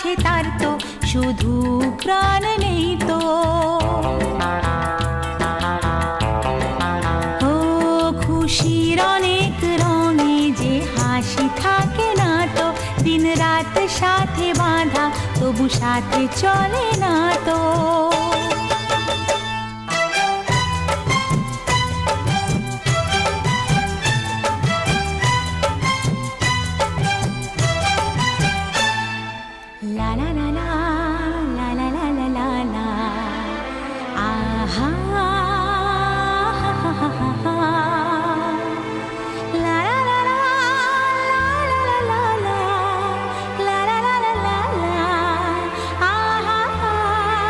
আছে তার তো শুধু প্রাণ নেই তো। ও খুশির অনেক রঙে যে হাসি থাকে না তো, দিন রাত সাথে বাঁধা তবু সাথে চলে না